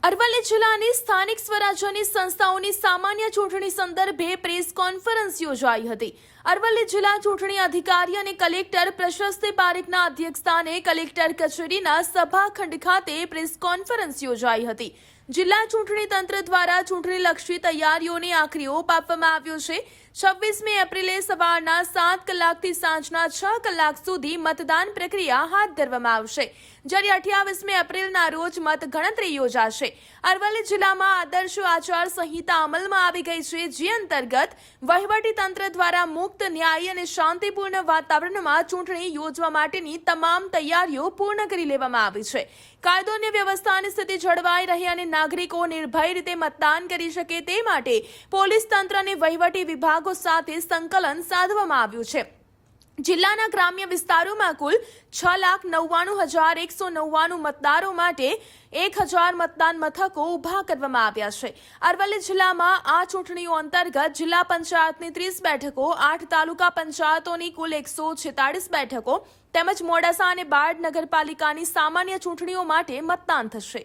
અરવલ્લી જિલ્લાની સ્થાનિક સ્વરાજ્યની સંસ્થાઓની સામાન્ય ચૂંટણી સંદર્ભે પ્રેસ કોન્ફરન્સ યોજાઈ હતી। અરવલ્લી જિલ્લા ચૂંટણી અધિકારી અને કલેક્ટર પ્રશસ્તિ પારેખના અધ્યક્ષસ્થાને કલેક્ટર કચેરીના સભાખંડ ખાતે પ્રેસ કોન્ફરન્સ યોજાઈ હતી। જિલ્લા ચૂંટણી તંત્ર દ્વારા ચૂંટણીલક્ષી તૈયારીઓને આખરી ઓપ આપવામાં આવ્યો છે। 26મી એપ્રિલે સવારના 7 કલાકથી સાંજના 6 કલાક સુધી મતદાન પ્રક્રિયા હાથ ધરવામાં આવશે, જ્યારે 28મી એપ્રિલના રોજ મતગણતરી યોજાશે। અરવલ્લી જિલ્લામાં આદર્શ આચાર સંહિતા અમલમાં આવી ગઈ છે, જે અંતર્ગત વહીવટી તંત્ર દ્વારા મુક્ત, ન્યાયી અને શાંતિપૂર્ણ વાતાવરણમાં ચૂંટણી યોજવા માટેની તમામ તૈયારીઓ પૂર્ણ કરી લેવામાં આવી છે। કાયદો અને વ્યવસ્થાની સ્થિતિ જળવાઈ રહે અને નાગરિકો નિર્ભય રીતે મતદાન કરી શકે તે માટે પોલીસ તંત્ર અને વહીવટી વિભાગો સાથે સંકલન સાધવામાં આવ્યું છે। જિલ્લાના ગ્રામ્ય વિસ્તારોમાં કુલ 6,99,199 મતદારો માટે 1,000 મતદાન મથકો ઊભા કરવામાં આવ્યા છે। અરવલ્લી જિલ્લામાં આ ચૂંટણીઓ અંતર્ગત જિલ્લા પંચાયતની 30 બેઠકો, 8 તાલુકા પંચાયતોની કુલ 146 બેઠકો તેમજ મોડાસા અને બાળ નગરપાલિકાની સામાન્ય ચૂંટણીઓ માટે મતદાન થશે।